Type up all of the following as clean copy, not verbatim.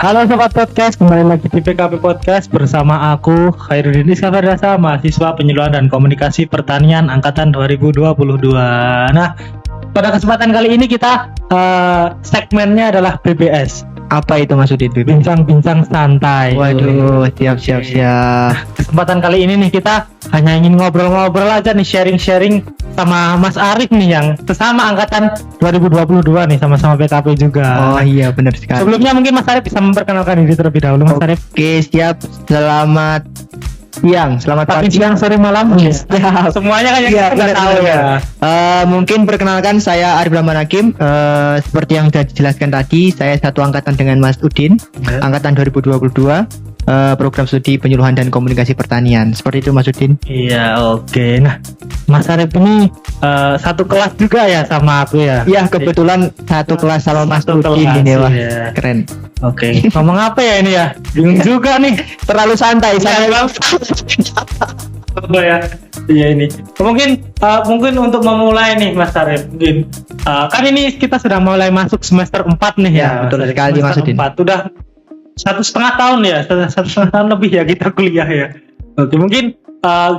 Halo Sobat Podcast, kembali lagi di PKP Podcast bersama aku Khairuddin Iskandar, mahasiswa penyuluhan dan komunikasi pertanian angkatan 2022. Nah, pada kesempatan kali ini kita segmennya adalah BBS. Apa itu maksudnya itu? Bincang-bincang santai. Waduh, siap. Kesempatan kali ini nih kita hanya ingin ngobrol-ngobrol aja nih, sharing-sharing sama Mas Arif nih yang sesama angkatan 2022 nih, sama-sama PKP juga. Oh iya, benar sekali. Sebelumnya mungkin Mas Arif bisa memperkenalkan diri terlebih dahulu, Mas Arif. Oke, siap. Selamat siang, selamat Pagi, pagi. siang, sore, malam. Siap. Semuanya kan yang Iya, kita nggak tahu benar. ya. Mungkin perkenalkan saya Arif Rahman Hakim. Seperti yang sudah dijelaskan tadi, saya satu angkatan dengan Mas Udin, Ya. angkatan 2022. Program studi penyuluhan dan komunikasi pertanian. Seperti itu Mas Udin. Iya, oke. Nah, Mas Arif ini satu kelas juga ya sama aku ya. Iya, kebetulan satu kelas sama Mas Satu Udin kelas, ini, wah. iya. Keren. Oke. Ngomong apa ya ini ya? Bingung juga nih. Terlalu santai saya. Apa ya? Iya ini. Mungkin untuk memulai nih Mas Arif, mungkin kan ini kita sudah mulai masuk semester 4 nih ya. Ya, betul Mas Arif. sekali, Mas Semester Udin. 4 udah 1,5 tahun ya, 1,5 tahun lebih ya kita kuliah ya. Oke, mungkin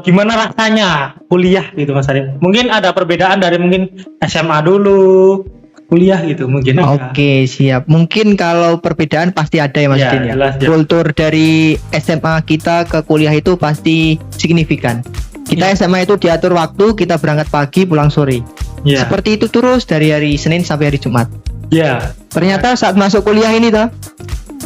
gimana rasanya kuliah gitu Mas Arif? Mungkin ada perbedaan dari mungkin SMA dulu kuliah gitu mungkin. Oke, siap. Mungkin kalau perbedaan pasti ada ya Mas Ya, Udin ya. jelas, ya. Kultur dari SMA kita ke kuliah itu pasti signifikan. Kita Ya. SMA itu diatur waktu, kita berangkat pagi, pulang sore. Iya. Seperti itu terus dari hari Senin sampai hari Jumat. Iya. Ternyata saat masuk kuliah ini toh,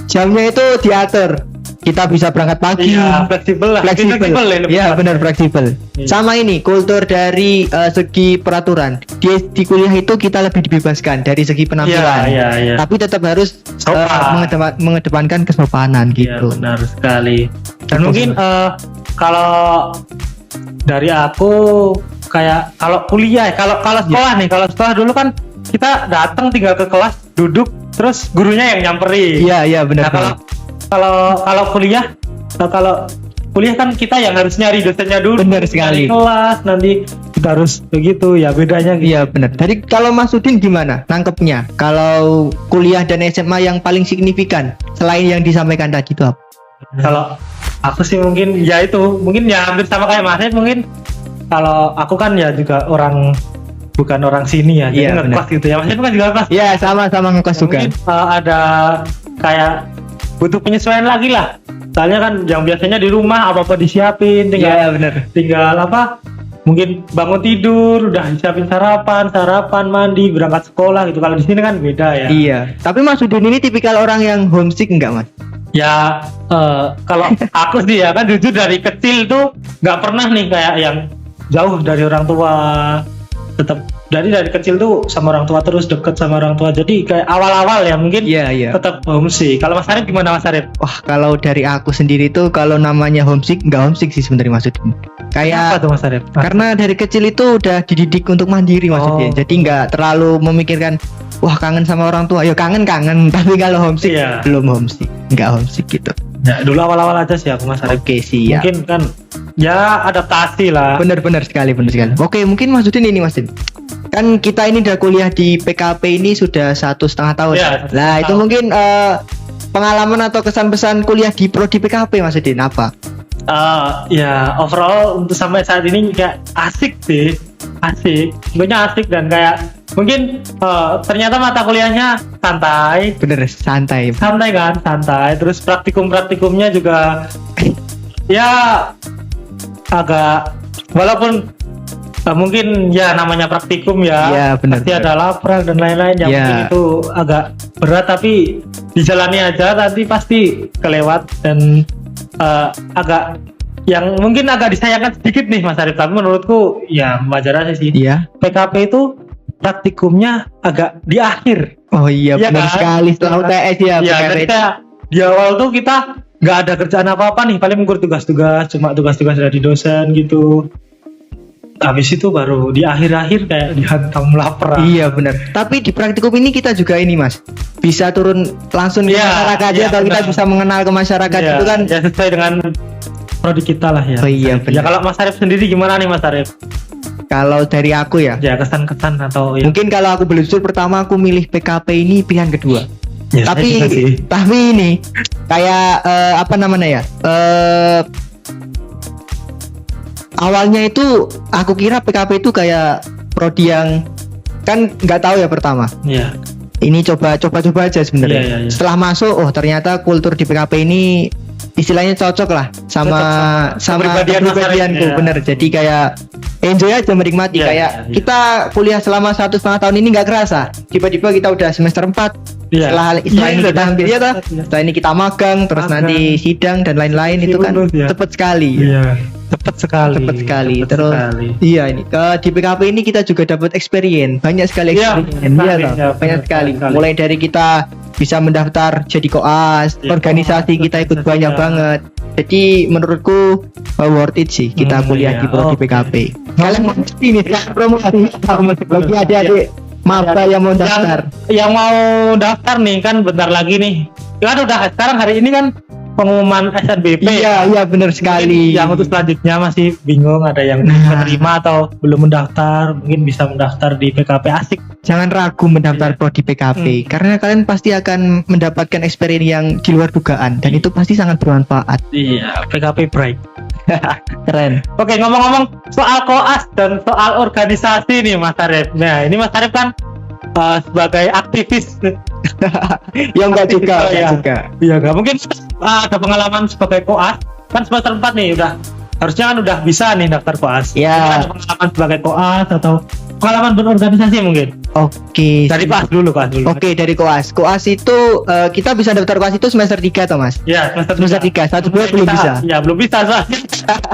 jamnya itu diatur. Kita bisa berangkat pagi. Iya, fleksibel lah. Fleksibel. lebih Ya, tepatnya. benar fleksibel. Iya. Sama ini kultur dari segi peraturan. Di kuliah itu kita lebih dibebaskan dari segi penampilan. Iya. Tapi tetap harus Sopan. mengedepankan kesopanan Iya, gitu. benar sekali. Dan Betul, mungkin kalau dari aku kayak kalau kuliah, kalau sekolah nih, kalau sekolah dulu kan kita datang tinggal ke kelas, duduk, terus gurunya yang nyamperin. Iya benar. Nah, kalau kuliah kan kita yang harus nyari dosennya dulu. Benar sekali. Nyari kelas, nanti kita harus begitu ya, bedanya gitu. Iya benar. Jadi kalau Mas Udin gimana nangkepnya? Kalau kuliah dan SMA yang paling signifikan selain yang disampaikan tadi itu apa? Kalau aku sih mungkin ya hampir sama kayak Mas Ed. Mungkin kalau aku kan ya juga bukan orang sini ya, jadi Iya, ngekos gitu ya. Mas Ed kan juga ngekos. Ya sama-sama ngekos juga. Mungkin ada kayak butuh penyesuaian lagi lah. Soalnya kan yang biasanya di rumah apa-apa disiapin, Iya benar. tinggal apa? Mungkin bangun tidur, udah disiapin sarapan, mandi, berangkat sekolah gitu. Kalau di sini kan beda ya. Iya. Tapi Mas Udin ini tipikal orang yang homesick enggak Mas? Ya kalau aku sih ya kan jujur dari kecil tuh nggak pernah nih kayak yang jauh dari orang tua, tetap dari kecil tuh sama orang tua, terus deket sama orang tua, jadi kayak awal-awal ya mungkin Iya. tetap homesick. Kalau Mas Arif gimana Mas Arif? Wah, kalau dari aku sendiri tuh kalau namanya homesick enggak homesick sih sebenarnya Mas Udin. Apa Kayak tuh Mas Arif? karena dari kecil itu udah dididik untuk mandiri Mas Oh. Udin. Jadi nggak terlalu memikirkan wah kangen sama orang tua. Ya kangen, tapi kalau homesick Iya. belum homesick, nggak homesick gitu. Ya dulu awal-awal aja sih aku Mas Arif. Oke sih ya. Mungkin kan ya adaptasi lah. Benar sekali. Oke, mungkin Mas Udin ini Mas Udin. Kan kita ini udah kuliah di PKP ini sudah 1,5 tahun. Iya, Nah, 1,5 itu tahun. mungkin pengalaman atau kesan-pesan kuliah di prodi PKP Mas Udin apa? Ya overall untuk sampai saat ini kayak asik sih, sebenarnya asik dan kayak mungkin ternyata mata kuliahnya santai Bener, santai. kan, terus praktikumnya juga ya agak, walaupun mungkin ya namanya praktikum ya, Iya, benar. pasti ada labrak dan lain-lain yang Iya. mungkin itu agak berat, tapi dijalani aja nanti pasti kelewat. Dan agak yang mungkin agak disayangkan sedikit nih Mas Arif, tapi menurutku ya wajar aja sih. Iya. PKP itu praktikumnya agak di akhir. Oh iya, Iya benar kan? sekali setelah UTS ya. Ya, PKP. jadi kayak di awal tuh kita nggak ada kerjaan apa-apa nih, paling mengukur tugas-tugas, cuma tugas-tugas dari dosen gitu. Habis itu baru di akhir-akhir kayak dihantam lapar. Iya benar. Tapi di praktikum ini kita juga ini Mas, bisa turun langsung ke Iya, masyarakat iya, atau kita benar. bisa mengenal ke masyarakat Ya, itu kan. ya sesuai dengan prodi kita lah ya. Oh iya, Ya benar. kalau Mas Arif sendiri gimana nih Mas Arif? Kalau dari aku ya, Ya kesan-kesan atau ya. mungkin kalau aku boleh jujur, pertama aku milih PKP ini pilihan kedua. Ya, saya juga sih. Tapi ini kayak apa namanya ya? Awalnya itu aku kira PKP itu kayak prodi yang kan nggak tahu ya pertama. Iya. Ini coba aja sebenarnya. Iya. Setelah masuk, oh ternyata kultur di PKP ini istilahnya cocok lah sama kepribadianku, ya. bener. Jadi kayak enjoy aja, menikmati. Iya, kayak iya. kita kuliah selama 1,5 tahun ini nggak kerasa. Tiba-tiba kita udah semester 4. Iya. Setelah ini kita ambil ya toh. Setelah ini kita magang, terus Magang. nanti sidang dan lain-lain, itu kan Lulus, ya. cepet sekali. Iya. Cepat sekali. Terus Iya, ini di PKP ini kita juga dapat experience, banyak sekali Iya, experience. Iya, toh. iya, Banyak benar sekali. sekali. Mulai dari kita bisa mendaftar jadi koas, Iya, organisasi kita ikut organisasi, banyak ya. banget. Jadi menurutku worth it sih kita kuliah iya, di prodi oke. PKP. Kalian mesti nih promosi bagi adik-adik maba yang mau daftar. Yang mau daftar nih kan bentar lagi nih. Kan udah sekarang hari ini kan pengumuman SNBP. Iya, benar sekali. Yang untuk selanjutnya masih bingung, ada yang Nah. menerima atau belum mendaftar, mungkin bisa mendaftar di PKP Asik. Jangan ragu mendaftar Iya. prodi PKP karena kalian pasti akan mendapatkan experience yang di luar dugaan dan itu pasti sangat bermanfaat. Iya, PKP Break. Keren. Oke, ngomong-ngomong soal koas dan soal organisasi nih Mas Arif. Nah, ini Mas Arif kan sebagai aktivis. Ya enggak juga, Aktivis, enggak ya. juga. Iya, nggak mungkin ada pengalaman sebagai koas. Kan semester 4 nih udah. Harusnya kan udah bisa nih daftar koas. Ya. Ada pengalaman sebagai koas atau pengalaman berorganisasi mungkin. Oke. Dari koas dulu. Oke, dari koas. Koas itu kita bisa daftar koas itu semester 3 toh, Mas. Ya, Semester 3, satu bulan belum bisa. Ya, belum bisa soalnya.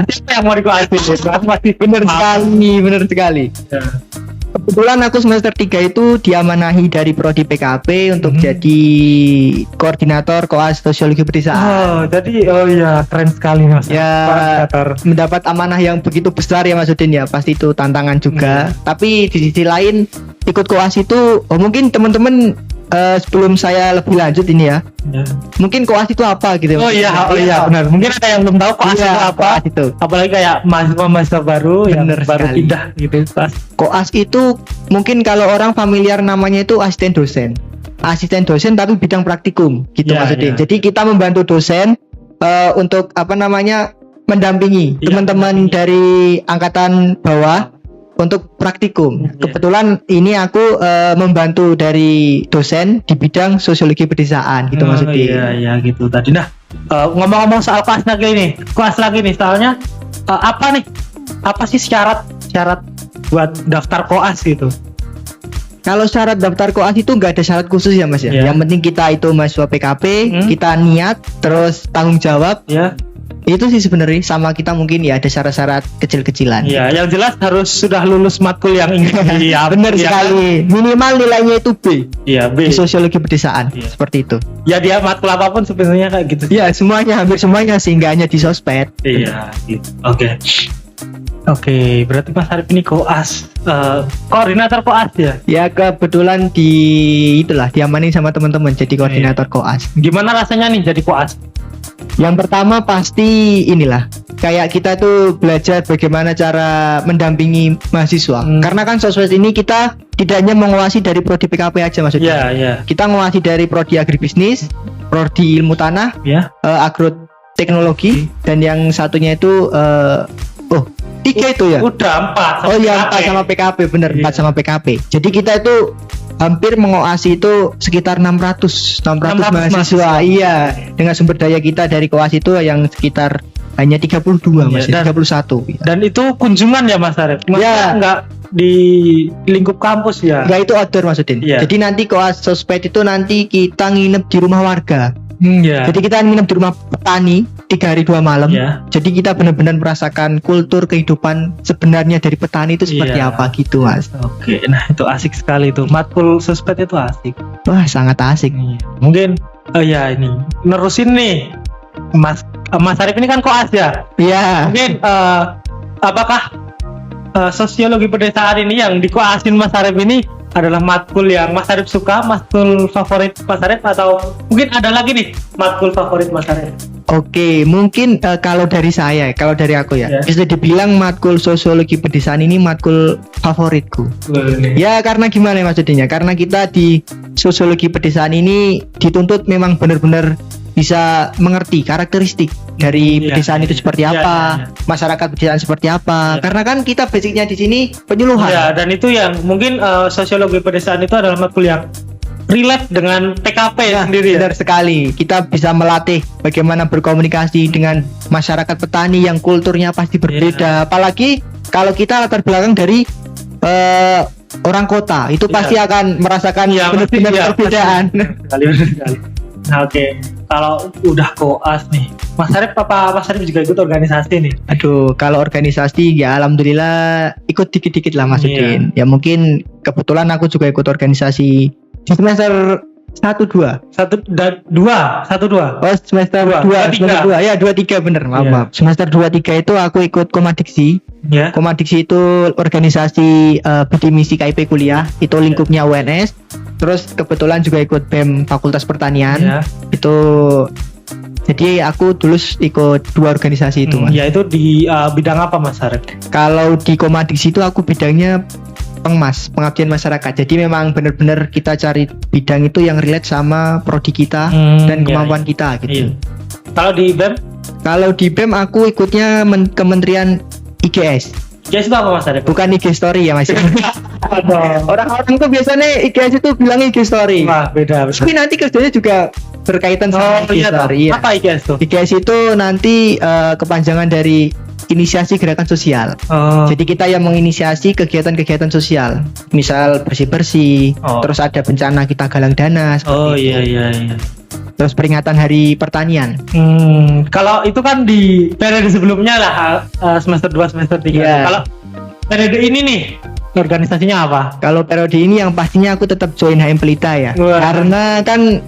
Siapa yang mau dikoasin? Koas masih Bener sekali. Ya. Kebetulan aku semester 3 itu diamanahi dari prodi PKP untuk Mhm. jadi koordinator koas sosiologi pedesaan. Oh iya, keren sekali Mas. Ya, Koordinator. mendapat amanah yang begitu besar ya Mas Udin ya, pasti itu tantangan juga. Tapi di sisi lain ikut koas itu, mungkin teman-teman sebelum saya lebih lanjut ini ya, Ya. mungkin koas itu apa gitu. Oh iya benar. Mungkin ada yang belum tahu koas Iya, itu apa. koas itu. Apalagi kayak mahasiswa baru yang Bener baru sekali. pindah gitu pas. Koas itu mungkin kalau orang familiar namanya itu asisten dosen. Asisten dosen tapi bidang praktikum gitu Iya, Mas Udin. iya. Jadi kita membantu dosen untuk apa namanya mendampingi Iya, teman-teman mendampingi. dari angkatan bawah untuk praktikum. Iya. Kebetulan ini aku membantu dari dosen di bidang sosiologi pedesaan gitu Mas Udin. Iya gitu tadi. Nah, ngomong-ngomong soal koas lagi nih. Koas lagi nih soalnya apa nih? Apa sih syarat buat daftar koas gitu? Kalau syarat daftar koas itu nggak ada syarat khusus ya Mas ya. Iya. Yang penting kita itu mahasiswa PKP, kita niat, terus tanggung jawab. Ya. Itu sih sebenarnya sama kita mungkin ya ada syarat-syarat kecil-kecilan. Iya, yang jelas harus sudah lulus matkul yang ingin Benar sekali. Minimal nilainya itu B Iya, di sosiologi pedesaan. Iya. Seperti itu. Ya dia matkul apapun sebenarnya kayak gitu. Ya semuanya, hampir semuanya sih, nggak hanya di sosped. Iya, gitu. Oke, berarti Mas Arif ini koas, koordinator koas ya. Ya kebetulan diamanin sama teman-teman jadi koordinator koas. Gimana rasanya nih jadi koas? Yang pertama pasti inilah kayak kita tuh belajar bagaimana cara mendampingi mahasiswa. Karena kan sosped ini kita tidak hanya menguasai dari prodi PKP aja maksudnya. Iya. Kita menguasai dari prodi agribisnis, prodi ilmu tanah, Ya. agroteknologi, dan yang satunya itu 3 itu ya. Udah 4. Oh iya, 4 sama PKP, bener, Iya. 4 sama PKP. Jadi kita itu hampir mengoasi itu sekitar 600 mahasiswa. Iya, dengan sumber daya kita dari koas itu yang sekitar hanya 32 Mas, Iya, dan- 31. Dan itu kunjungan ya Mas Arif? Maksudnya Ya. nggak di lingkup kampus ya? Enggak, itu outdoor Mas Udin. Iya. Jadi nanti koas sosped itu nanti kita nginep di rumah warga. Iya. Jadi kita nginep di rumah petani 3 hari 2 malam. Iya. Jadi kita benar-benar merasakan kultur kehidupan sebenarnya dari petani itu seperti Iya. apa gitu Mas. Oke, nah itu asik sekali tuh. Matkul sosped itu asik. Wah, sangat asik. Iya. Mungkin ya ini nerusin nih Mas Arif ini kan koas ya. Iya. Mungkin apakah sosiologi pedesaan ini yang dikoasin Mas Arif ini adalah matkul yang Mas Arif suka, matkul favorit Mas Arif, atau mungkin ada lagi nih matkul favorit Mas Arif? Oke, mungkin kalau dari aku ya, bisa dibilang matkul sosiologi pedesaan ini matkul favoritku. Ya karena gimana maksudnya? Karena kita di sosiologi pedesaan ini dituntut memang benar-benar bisa mengerti karakteristik dari pedesaan itu seperti apa, masyarakat pedesaan seperti apa. Karena kan kita basicnya di sini penyuluhan. Ya, dan itu yang mungkin sosiologi pedesaan itu adalah matkul yang relate dengan PKP sendiri. Benar sekali. Kita bisa melatih bagaimana berkomunikasi dengan masyarakat petani yang kulturnya pasti berbeda. Apalagi kalau kita latar belakang dari orang kota, itu pasti akan merasakan benar-benar perbedaan. Nah, oke. Kalau udah koas nih, Mas Arif juga ikut organisasi nih? Aduh, kalau organisasi ya alhamdulillah ikut dikit-dikit lah Mas Udin. Ya mungkin kebetulan aku juga ikut organisasi di semester 1-2. Oh, semester 2. Ya, 2-3 bener. Maaf. Semester 2-3 itu aku ikut Komadiksi. Komadiksi itu organisasi budi misi KIP kuliah, itu lingkupnya UNS. Terus kebetulan juga ikut BEM Fakultas Pertanian. Itu jadi aku dulu ikut 2 organisasi itu, Mas. Ya, itu di bidang apa Mas Arif? Kalau di Komadiksi itu aku bidangnya pengabdian masyarakat. Jadi memang benar-benar kita cari bidang itu yang relate sama prodi kita dan kemampuan kita gitu. Kalau di BEM? Kalau di BEM aku ikutnya Kementerian IGS. IGS itu apa Mas Arif? Bukan IG story ya Mas. Orang-orang tuh biasanya IGS itu bilang IG story. Wah, beda. Tapi nanti kerjanya juga berkaitan sama IG story. Iya. Apa IGS tuh? IGS itu nanti kepanjangan dari inisiasi gerakan sosial. Jadi kita yang menginisiasi kegiatan-kegiatan sosial. Misal bersih-bersih, terus ada bencana kita galang dana. Iya. Terus peringatan Hari Pertanian. Kalau itu kan di periode sebelumnya lah, semester 2, semester 3. Kalau periode ini nih, organisasinya apa? Kalau periode ini yang pastinya aku tetap join HM Pelita ya. Karena kan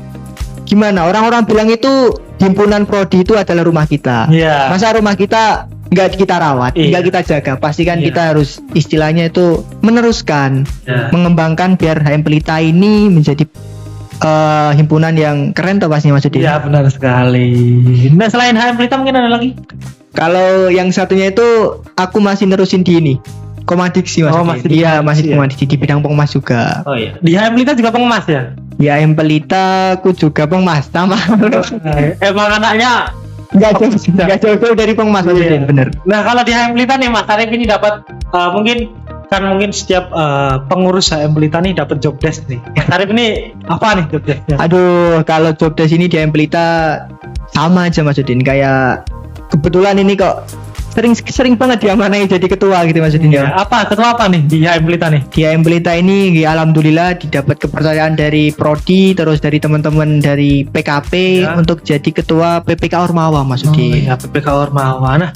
gimana, orang-orang bilang itu himpunan prodi itu adalah rumah kita. Masa rumah kita nggak kita rawat, nggak kita jaga, pasti kan kita harus istilahnya itu meneruskan, mengembangkan biar HM Pelita ini menjadi himpunan yang keren tuh pastinya maksudnya. Iya benar sekali. Nah selain HM Pelita mungkin ada lagi? Kalau yang satunya itu aku masih nerusin di ini Komadiksi Mas. Iya masih Komadiksi di bidang pengmas juga. Oh iya. Di HM Pelita juga pengmas ya? Di HM Pelita aku juga pengmas sama. Emang anaknya nggak jauh dari pengmas bener. Nah kalau di HM Pelita nih Mas Arif ini dapat mungkin setiap pengurus HM Pelita nih dapat job desk nih. Mas Arif ini apa nih job desknya? Aduh, kalau job desk ini di HM Pelita sama aja Mas Udin. Kayak kebetulan ini kok sering banget diamanai jadi ketua gitu Mas Udin. Apa ketua apa nih di HM Pelita nih? Di HM Pelita ini alhamdulillah didapat kepercayaan dari prodi, terus dari teman-teman dari PKP untuk jadi ketua PPK Ormawa Mas Udin. PPK Ormawa. Nah,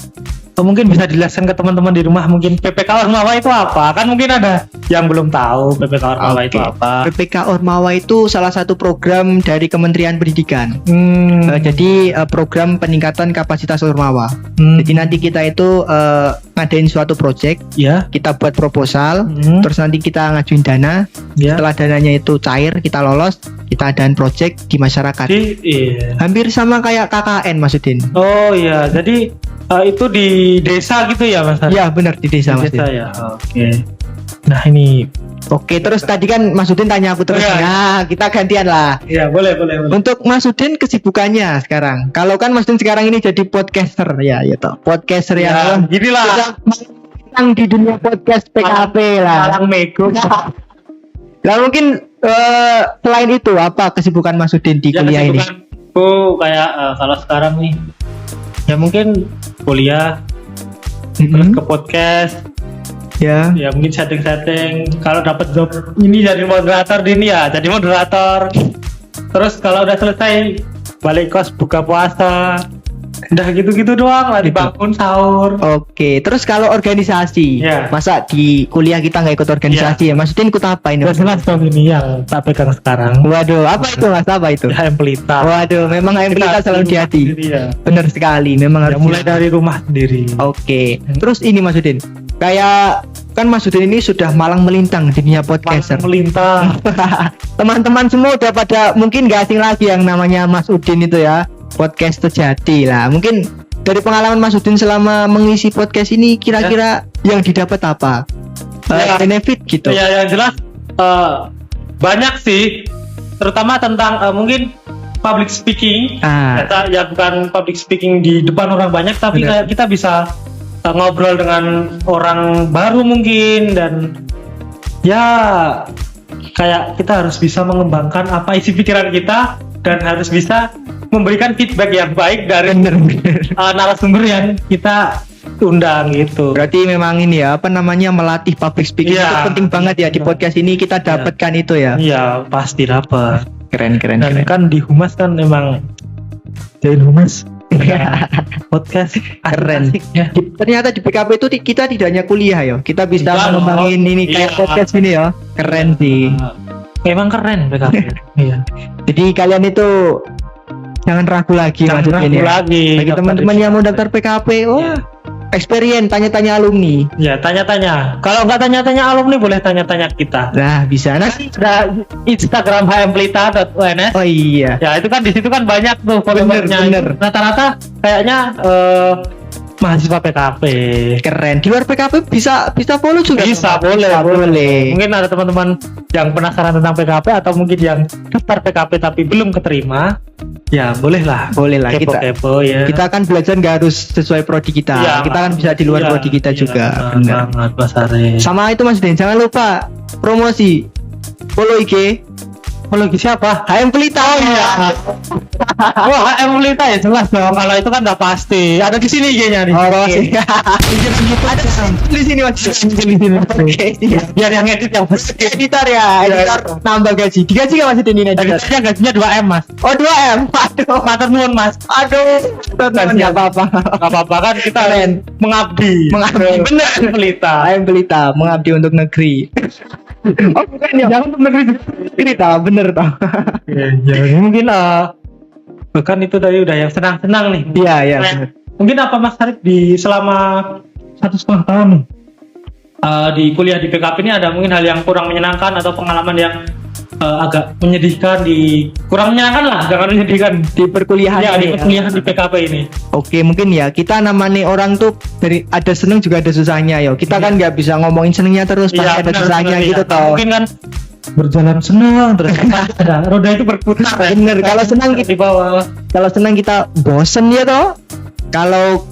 mungkin bisa dijelaskan ke teman-teman di rumah mungkin PPK Ormawa itu apa? Kan mungkin ada yang belum tahu PPK Ormawa itu apa. PPK Ormawa itu salah satu program dari Kementerian Pendidikan. Jadi program peningkatan kapasitas Ormawa. Jadi nanti kita itu ngadain suatu project, kita buat proposal, terus nanti kita ngajuin dana. Setelah dananya itu cair, kita lolos, kita adain project di masyarakat. Hampir sama kayak KKN Mas Udin. Oh iya, jadi itu di desa gitu ya Mas? Iya benar di desa Mas. Ya. Oke. Nah ini. Oke, terus tadi kan Mas Udin tanya aku terus. Nah, kita gantian lah. Iya, boleh. Untuk Mas Udin kesibukannya sekarang. Kalau kan Mas Udin sekarang ini jadi podcaster ya toh. Podcaster yang ginilah. Yang di dunia podcast PKP lah. Malang Mego. Lah mungkin selain itu apa kesibukan Mas Udin di kuliah ini? Kayak kalau sekarang nih ya mungkin kuliah, terus ke podcast. Ya mungkin setting kalau dapat job ini jadi moderator jadi moderator. Terus kalau udah selesai balik kos buka puasa, udah gitu doang lah, dibangun sahur. Oke, terus kalau organisasi, masa di kuliah kita nggak ikut organisasi ya? Mas Udin ikut apa ini? Jelas dong ini yang tak pegang sekarang. Waduh, apa itu Mas? Apa itu? HM Pelita. Waduh, memang HM Pelita selalu di hati. Benar sekali, memang harus mulai dari rumah sendiri. Oke, terus ini Mas Udin, kayak kan Mas Udin ini sudah malang melintang di dunia podcaster. Melintang. Teman-teman semua udah pada mungkin gak asing lagi yang namanya Mas Udin itu ya, podcast terjadi lah. Mungkin dari pengalaman Mas Udin selama mengisi podcast ini kira-kira yang didapat apa? Benefit gitu. Ya yang jelas banyak sih, terutama tentang mungkin public speaking. Ya bukan public speaking di depan orang banyak, tapi kayak kita bisa ngobrol dengan orang baru mungkin, dan ya kayak kita harus bisa mengembangkan apa isi pikiran kita dan harus bisa memberikan feedback yang baik dari narasumber yang kita undang gitu. Berarti memang ini ya, apa namanya, melatih public speaking itu penting banget ya di podcast ini kita dapatkan itu ya. Iya, pasti dapat. Keren. Dan kan di Humas kan memang jadi Humas. Podcast keren. Ya. Ternyata di PKP itu kita tidak hanya kuliah ya, kita bisa mengembangin ini kayak podcast ini ya. Keren sih. Memang keren PKP. Iya. Jadi kalian itu jangan ragu lagi maksudnya. Bagi teman-teman yang mau daftar PKP, experience, tanya-tanya alumni. Ya, tanya-tanya. Kalau nggak tanya-tanya alumni, boleh tanya-tanya kita. Nah, bisa. Ada Instagram hmplita.uns. Oh iya. Ya, itu kan di situ kan banyak tuh followernya. Bener. Rata-rata kayaknya mahasiswa PKP. Keren. Di luar PKP bisa follow juga. Bisa, boleh. Mungkin ada teman-teman yang penasaran tentang PKP atau mungkin yang daftar PKP tapi belum keterima. Ya, boleh lah kepo ya. Kita kan belajar nggak harus sesuai prodi kita. Ya, kita kan bisa di luar prodi kita juga. Benar banget, Mas Ari. Sama itu Mas Den, jangan lupa promosi. Follow IG. Follow IG siapa? HM Pelita. Oh iya. Wah, HM Pelita ya jelas dong. Kalau itu kan udah pasti. Ada di sini IG-nya nih. Ada di sini Mas. Oke. Biar yang edit yang editor ya. Editor nambah gaji. Digaji nggak Mas Den ini editor? Gajinya 2M Mas. Oh 2M. Aduh. Matur nuwun Mas. Nggak apa-apa kan kita mengabdi. Bener Pelita. HM Pelita mengabdi untuk negeri. Oh bukan ya, jangan untuk negeri cerita, bener tau. Ya, mungkin bahkan itu tadi udah yang senang-senang nih. Iya. Mungkin apa Mas Arif di selama 1,5 tahun nih di kuliah di PKP ini ada mungkin hal yang kurang menyenangkan atau pengalaman yang agak menyedihkan kurang menyenangkan lah, jangan menyedihkan di perkuliahan di perkuliahan di PKP ini. Oke, mungkin ya kita namanya orang tuh dari ada seneng juga ada susahnya ya. Kita kan nggak bisa ngomongin senengnya terus, pasti ada susahnya gitu toh. Mungkin kan berjalan senang terus roda itu berputar. Bener, kalau senang di bawah. Kalau senang kita bosen ya toh. Kalau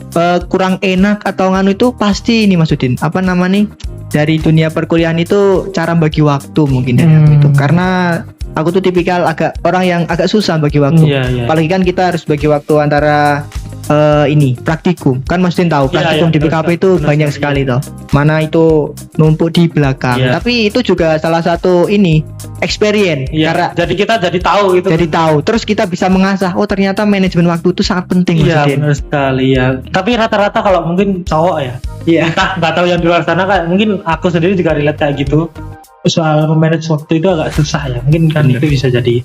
kurang enak atau nganu itu pasti ini Mas Udin, apa namanya, dari dunia perkuliahan itu cara bagi waktu mungkin dari aku itu. Karena aku tuh tipikal orang yang agak susah bagi waktu. Iya. Apalagi kan kita harus bagi waktu antara ini praktikum. Kan Mas Udin tahu praktikum di PKP itu banyak sekali toh. Mana itu numpuk di belakang. Tapi itu juga salah satu ini experience. Karena jadi kita jadi tahu gitu. Jadi tahu. Terus kita bisa mengasah, oh ternyata manajemen waktu itu sangat penting. Iya, benar sekali ya. Tapi rata-rata kalau mungkin cowok ya. Iya. Nggak tahu yang di luar sana kan, mungkin aku sendiri juga relate kayak gitu. Soal memanage waktu itu agak susah ya. Mungkin kan itu bisa jadi.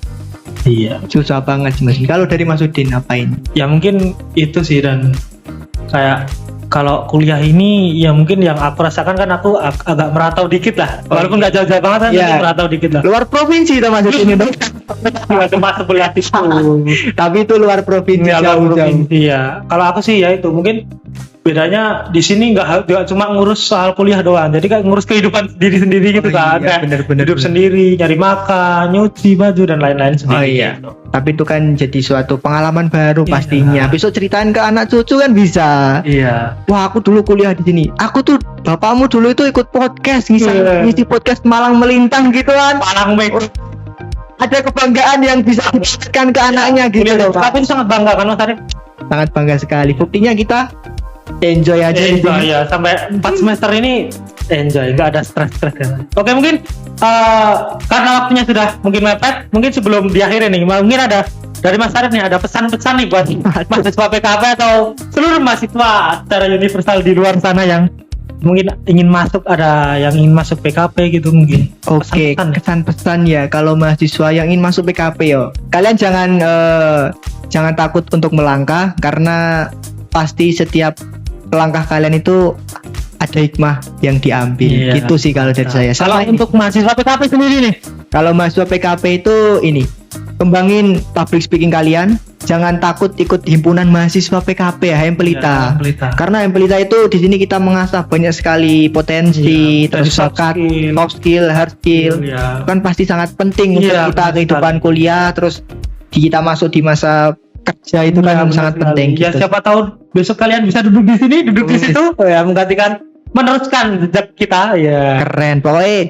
Iya. Susah banget sih Mas. Kalau dari Mas Udin apain? Ya mungkin itu sih, dan kayak kalau kuliah ini ya mungkin yang aku rasakan kan aku agak merantau dikit lah. Walaupun nggak jauh-jauh banget kan, merantau dikit lah. Luar provinsi itu Mas Udin itu. Cuma sebelah itu. Tapi itu luar provinsi. Iya. Kalau aku sih ya itu mungkin bedanya di sini nggak cuma ngurus soal kuliah doang, jadi kayak ngurus kehidupan diri sendiri gitu kan. Iya, bener, hidup sendiri, nyari makan, nyuci baju dan lain-lain sendiri. Oh iya. Gitu. Tapi itu kan jadi suatu pengalaman baru pastinya. Besok ceritain ke anak cucu kan bisa. Iya. Wah, aku dulu kuliah di sini. Aku tuh bapakmu dulu itu ikut podcast, ngisi podcast Malang Melintang gitu kan. Malang Melintang. Ada kebanggaan yang bisa diberikan ke anaknya gitu loh. Tapi itu sangat bangga kan Mas Arif? Sangat bangga sekali. Buktinya kita enjoy aja. Ya, sampai 4 semester ini enjoy, nggak ada stres kan. Oke, mungkin karena waktunya sudah mungkin mepet, mungkin sebelum diakhiri nih, mungkin ada dari Mas Arif nih ada pesan-pesan nih buat mahasiswa PKP atau seluruh mahasiswa secara universal di luar sana yang mungkin ingin masuk, ada yang ingin masuk PKP gitu mungkin. Oke, kesan-pesan ya kalau mahasiswa yang ingin masuk PKP yo. Kalian jangan takut untuk melangkah, karena pasti setiap langkah kalian itu ada hikmah yang diambil. Iya. Gitu sih kalau dari saya. Kalau Sama ini. untuk mahasiswa PKP sendiri nih, Kalau mahasiswa PKP itu ini, kembangin public speaking kalian. Jangan takut ikut himpunan mahasiswa PKP HM Pelita. Ya, Pelita. Karena HM Pelita itu di sini kita mengasah banyak sekali potensi, Iya, terus dari soft bakat, skill. soft skill, hard skill. Ya. Kan pasti sangat penting untuk Iya, kita benar kehidupan sekali. kuliah, terus kita masuk di masa kerja itu kan Ya, benar sangat sekali. penting Ya gitu. siapa tahu besok kalian bisa duduk di sini, duduk di situ, ya menggantikan, meneruskan jejak kita, ya. Keren, pokoknya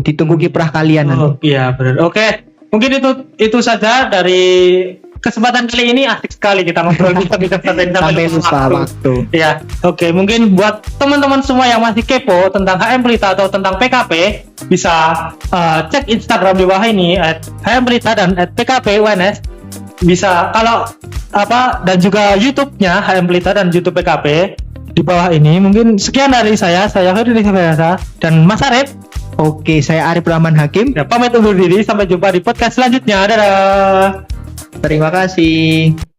ditunggu kiprah kalian nanti. Oh, iya benar. Oke, mungkin itu saja dari kesempatan kali ini. Asik sekali kita ngobrol kita Sampai lupa waktu. Ya, oke. Mungkin buat teman-teman semua yang masih kepo tentang HM Pelita atau tentang PKP, bisa cek Instagram di bawah ini @HM Pelita dan @PKP UNS. Bisa kalau dan juga YouTube-nya HM Pelita dan YouTube PKP di bawah ini. Mungkin sekian dari saya Heri Sabarasa dan Mas Arif. Oke, saya Arif Rahman Hakim. Ya, pamit undur diri. Sampai jumpa di podcast selanjutnya. Dadah. Terima kasih.